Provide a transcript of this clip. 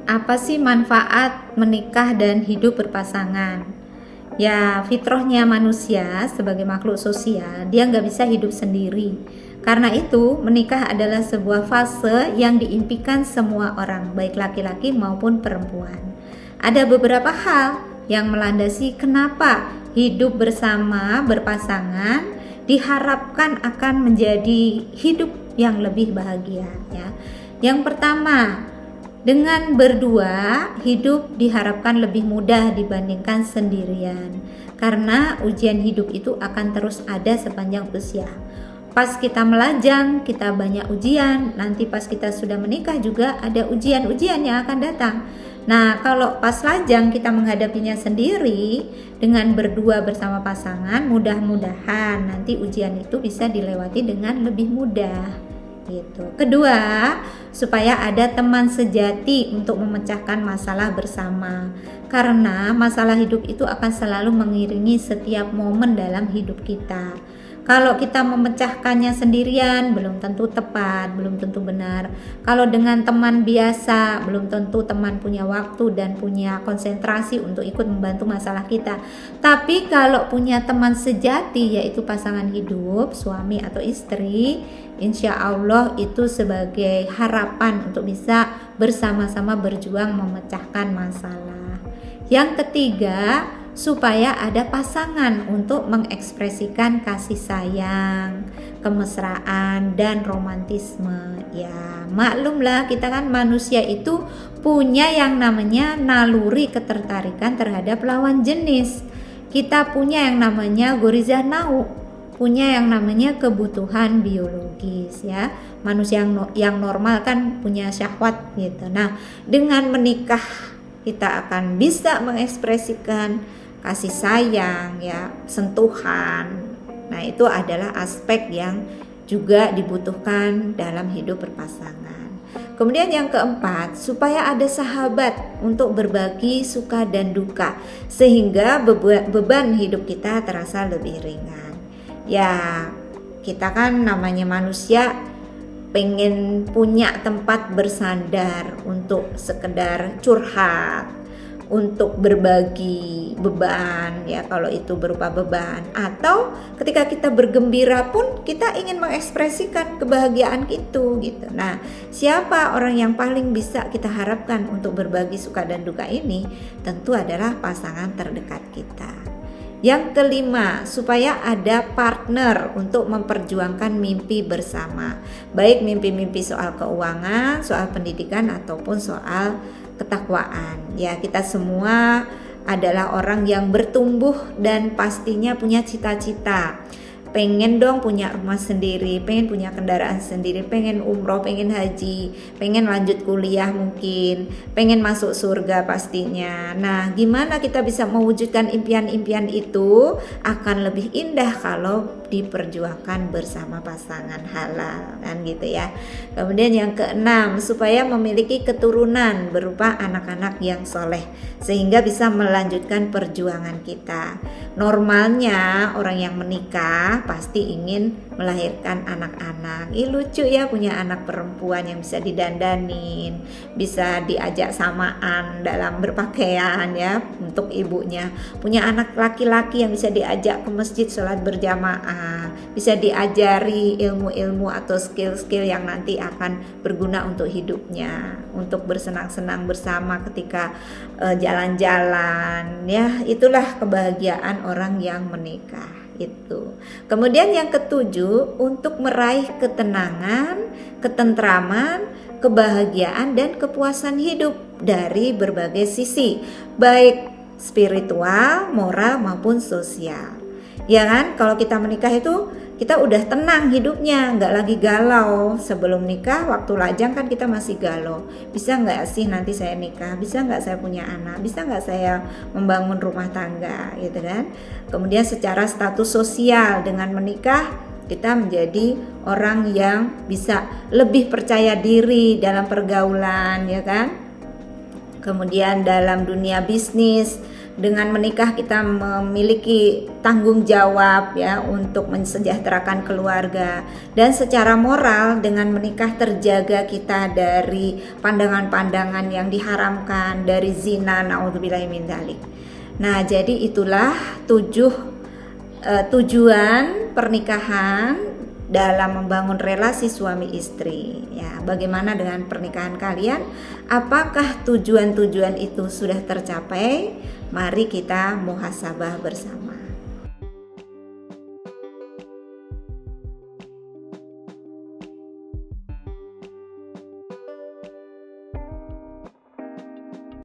Apa sih manfaat menikah dan hidup berpasangan? Ya, fitrahnya manusia sebagai makhluk sosial, dia nggak bisa hidup sendiri. Karena itu, menikah adalah sebuah fase yang diimpikan semua orang, baik laki-laki maupun perempuan. Ada beberapa hal yang melandasi kenapa hidup bersama berpasangan diharapkan akan menjadi hidup yang lebih bahagia, ya. Yang pertama, dengan berdua, hidup diharapkan lebih mudah dibandingkan sendirian. Karena ujian hidup itu akan terus ada sepanjang usia. Pas kita melajang, kita banyak ujian. Nanti pas kita sudah menikah juga ada ujian-ujian yang akan datang. Nah, kalau pas lajang kita menghadapinya sendiri dengan berdua bersama pasangan, mudah-mudahan nanti ujian itu bisa dilewati dengan lebih mudah. Gitu. Kedua, supaya ada teman sejati untuk memecahkan masalah bersama. Karena masalah hidup itu akan selalu mengiringi setiap momen dalam hidup kita. Kalau kita memecahkannya sendirian, belum tentu tepat, belum tentu benar. Kalau dengan teman biasa, belum tentu teman punya waktu dan punya konsentrasi untuk ikut membantu masalah kita. Tapi kalau punya teman sejati, yaitu pasangan hidup, suami atau istri, insya Allah itu sebagai harapan untuk bisa bersama-sama berjuang memecahkan masalah. Yang ketiga, supaya ada pasangan untuk mengekspresikan kasih sayang, kemesraan, dan romantisme. Ya, maklumlah kita kan manusia itu punya yang namanya naluri ketertarikan terhadap lawan jenis. Kita punya yang namanya gorizah nau, punya yang namanya kebutuhan biologis, ya. Manusia yang normal kan punya syahwat gitu. Nah, dengan menikah kita akan bisa mengekspresikan kasih sayang, ya, sentuhan. Nah, itu adalah aspek yang juga dibutuhkan dalam hidup berpasangan. Kemudian yang keempat, supaya ada sahabat untuk berbagi suka dan duka, sehingga beban hidup kita terasa lebih ringan. Ya, kita kan namanya manusia pengen punya tempat bersandar untuk sekedar curhat, untuk berbagi beban, ya, kalau itu berupa beban, atau ketika kita bergembira pun kita ingin mengekspresikan kebahagiaan itu gitu. Nah, siapa orang yang paling bisa kita harapkan untuk berbagi suka dan duka ini? Tentu adalah pasangan terdekat kita. Yang kelima, supaya ada partner untuk memperjuangkan mimpi bersama, baik mimpi-mimpi soal keuangan, soal pendidikan, ataupun soal ketakwaan. Ya, kita semua adalah orang yang bertumbuh dan pastinya punya cita-cita. Pengen dong punya rumah sendiri, pengen punya kendaraan sendiri, pengen umroh, pengen haji, pengen lanjut kuliah mungkin, pengen masuk surga pastinya. Nah, gimana kita bisa mewujudkan impian-impian itu? Akan lebih indah kalau diperjuangkan bersama pasangan halal, kan gitu ya. Kemudian yang keenam, supaya memiliki keturunan berupa anak-anak yang soleh, sehingga bisa melanjutkan perjuangan kita. Normalnya orang yang menikah pasti ingin melahirkan anak-anak. Lucu ya, punya anak perempuan yang bisa didandanin, bisa diajak samaan dalam berpakaian, ya, untuk ibunya. Punya anak laki-laki yang bisa diajak ke masjid sholat berjamaah, bisa diajari ilmu-ilmu atau skill-skill yang nanti akan berguna untuk hidupnya, untuk bersenang-senang bersama ketika jalan-jalan, ya. Itulah kebahagiaan orang yang menikah itu. Kemudian yang ketujuh, untuk meraih ketenangan, ketentraman, kebahagiaan, dan kepuasan hidup dari berbagai sisi, baik spiritual, moral, maupun sosial. Ya kan, kalau kita menikah itu kita udah tenang hidupnya, nggak lagi galau. Sebelum nikah, waktu lajang kan kita masih galau. Bisa nggak sih nanti saya nikah? Bisa nggak saya punya anak? Bisa nggak saya membangun rumah tangga, gitu kan? Kemudian secara status sosial, dengan menikah kita menjadi orang yang bisa lebih percaya diri dalam pergaulan, ya kan? Kemudian dalam dunia bisnis, Dengan menikah kita memiliki tanggung jawab ya untuk mensejahterakan keluarga, dan secara moral dengan menikah terjaga kita dari pandangan-pandangan yang diharamkan, dari zina, naudzubillahi min dzalik. Nah, jadi itulah tujuan pernikahan dalam membangun relasi suami istri ya. Bagaimana dengan pernikahan kalian? Apakah tujuan-tujuan itu sudah tercapai? Mari kita muhasabah bersama.